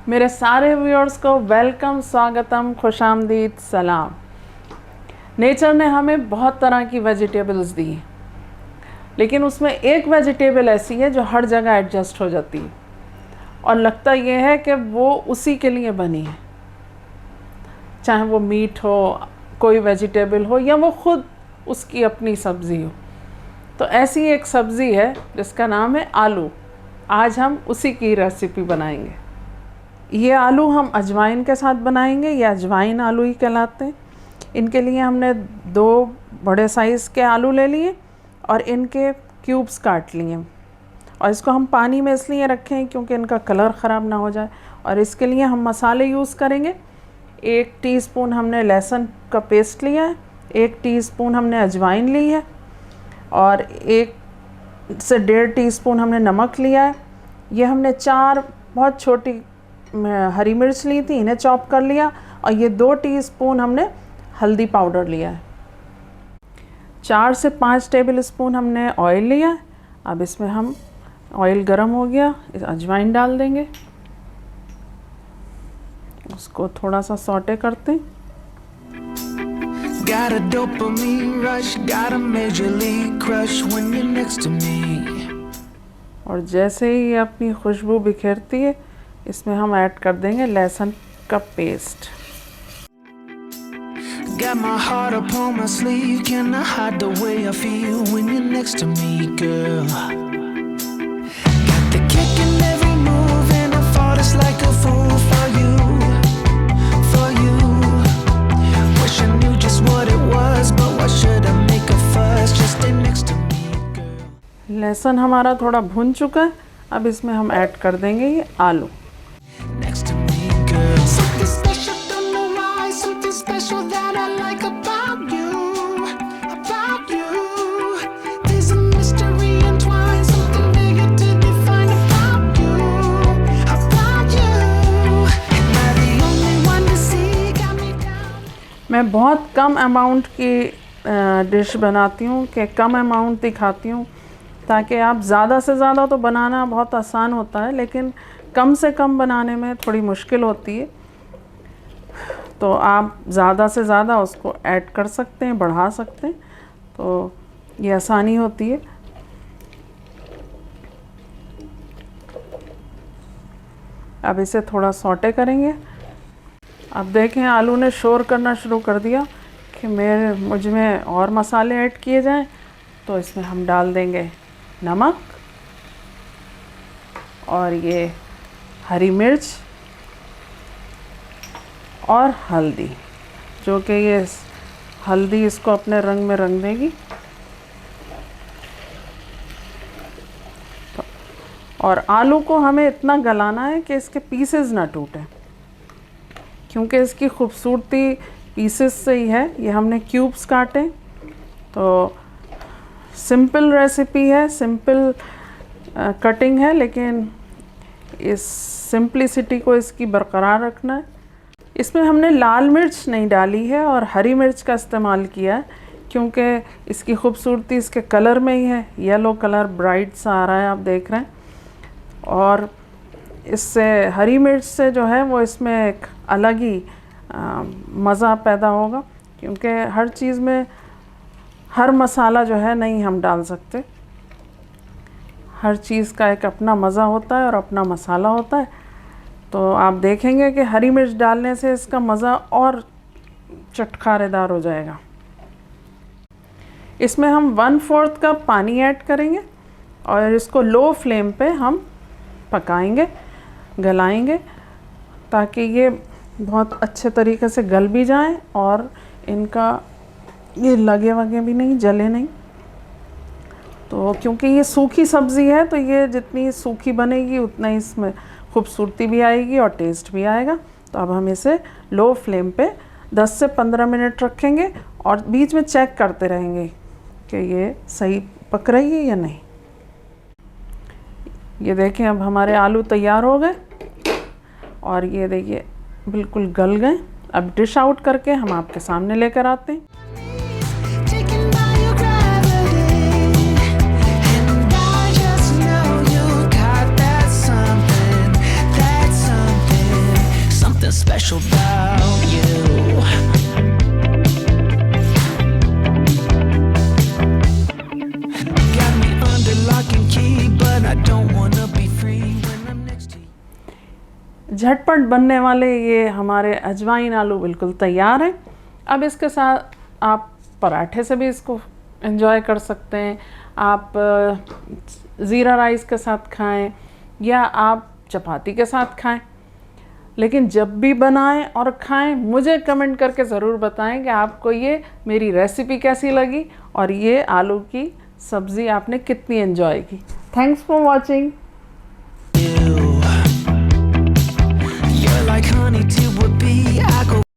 मेरे सारे व्यूअर्स को वेलकम, स्वागतम, खुशामदीद, सलाम। नेचर ने हमें बहुत तरह की वेजिटेबल्स दी हैं, लेकिन उसमें एक वेजिटेबल ऐसी है जो हर जगह एडजस्ट हो जाती है और लगता ये है कि वो उसी के लिए बनी है, चाहे वो मीट हो, कोई वेजिटेबल हो या वो खुद उसकी अपनी सब्ज़ी हो। तो ऐसी एक सब्ज़ी है जिसका नाम है आलू। आज हम उसी की रेसिपी बनाएंगे। ये आलू हम अजवाइन के साथ बनाएंगे, ये अजवाइन आलू ही कहलाते हैं। इनके लिए हमने 2 बड़े साइज़ के आलू ले लिए और इनके क्यूब्स काट लिए और इसको हम पानी में इसलिए रखे हैं क्योंकि इनका कलर ख़राब ना हो जाए। और इसके लिए हम मसाले यूज़ करेंगे। 1 टीस्पून हमने लहसुन का पेस्ट लिया है, 1 टीस्पून हमने अजवाइन ली है और 1 से 1.5 टीस्पून हमने नमक लिया है। ये हमने 4 बहुत छोटी हरी मिर्च ली थी, इन्हें चॉप कर लिया और ये 2 टीस्पून हमने हल्दी पाउडर लिया है। 4 से 5 टेबल स्पून हमने ऑयल लिया है। अब इसमें हम ऑयल गरम हो गया, इस अजवाइन डाल देंगे, उसको थोड़ा सा सौटे करते हैं। Got a dopamine rush, got a major league crush when you're next to me. और जैसे ही ये अपनी खुशबू बिखेरती है, इसमें हम ऐड कर देंगे लहसुन का paste. Got my heart upon my sleeve, can I hide the way I feel when you're next to me, girl? Got the kick in every move and I fought us like a fool for you, for you. Wish I knew just what it was, but why should I make a fuss? Just stay next to me, girl. लहसुन हमारा थोड़ा भुन चुका है, अब इसमें हम add कर देंगे ये आलू। मैं बहुत कम अमाउंट की डिश बनाती हूँ कि कम अमाउंट दिखाती हूँ ताकि आप ज़्यादा से ज़्यादा तो बनाना बहुत आसान होता है, लेकिन कम से कम बनाने में थोड़ी मुश्किल होती है। तो आप ज़्यादा से ज़्यादा उसको ऐड कर सकते हैं, बढ़ा सकते हैं, तो ये आसानी होती है। अब इसे थोड़ा सौटे करेंगे। अब देखें आलू ने शोर करना शुरू कर दिया कि मुझ में और मसाले ऐड किए जाएं, तो इसमें हम डाल देंगे नमक और ये हरी मिर्च और हल्दी, जो कि ये हल्दी इसको अपने रंग में रंग देगी। और आलू को हमें इतना गलाना है कि इसके पीसेस ना टूटें, क्योंकि इसकी खूबसूरती पीसेस से ही है। ये हमने क्यूब्स काटे, तो सिंपल रेसिपी है, सिंपल कटिंग है, लेकिन इस सिंपलिसिटी को इसकी बरकरार रखना है। इसमें हमने लाल मिर्च नहीं डाली है और हरी मिर्च का इस्तेमाल किया है, क्योंकि इसकी खूबसूरती इसके कलर में ही है। येलो कलर ब्राइट सा आ रहा है, आप देख रहे हैं। और इससे हरी मिर्च से जो है वो इसमें एक अलग ही मज़ा पैदा होगा, क्योंकि हर चीज़ में हर मसाला जो है नहीं हम डाल सकते। हर चीज़ का एक अपना मज़ा होता है और अपना मसाला होता है। तो आप देखेंगे कि हरी मिर्च डालने से इसका मज़ा और चटखारेदार हो जाएगा। इसमें हम 1/4 कप पानी ऐड करेंगे और इसको लो फ्लेम पे हम पकाएंगे, गलाएंगे, ताकि ये बहुत अच्छे तरीके से गल भी जाएं और इनका ये लगे वगे भी नहीं, जले नहीं। तो क्योंकि ये सूखी सब्ज़ी है, तो ये जितनी सूखी बनेगी उतना ही इसमें खूबसूरती भी आएगी और टेस्ट भी आएगा। तो अब हम इसे लो फ्लेम पे 10 से 15 मिनट रखेंगे और बीच में चेक करते रहेंगे कि ये सही पक रही है या नहीं। ये देखें, अब हमारे आलू तैयार हो गए और ये देखिए बिल्कुल गल गए। अब डिश आउट करके हम आपके सामने लेकर आते हैं। झटपट बनने वाले ये हमारे अजवाइन आलू बिल्कुल तैयार हैं। अब इसके साथ आप पराठे से भी इसको एंजॉय कर सकते हैं। आप ज़ीरा राइस के साथ खाएं या आप चपाती के साथ खाएं। लेकिन जब भी बनाएं और खाएं मुझे कमेंट करके ज़रूर बताएं कि आपको ये मेरी रेसिपी कैसी लगी और ये आलू की सब्ज़ी आपने कितनी एंजॉय की। Thanks for watching. You're like honey to a bee. I go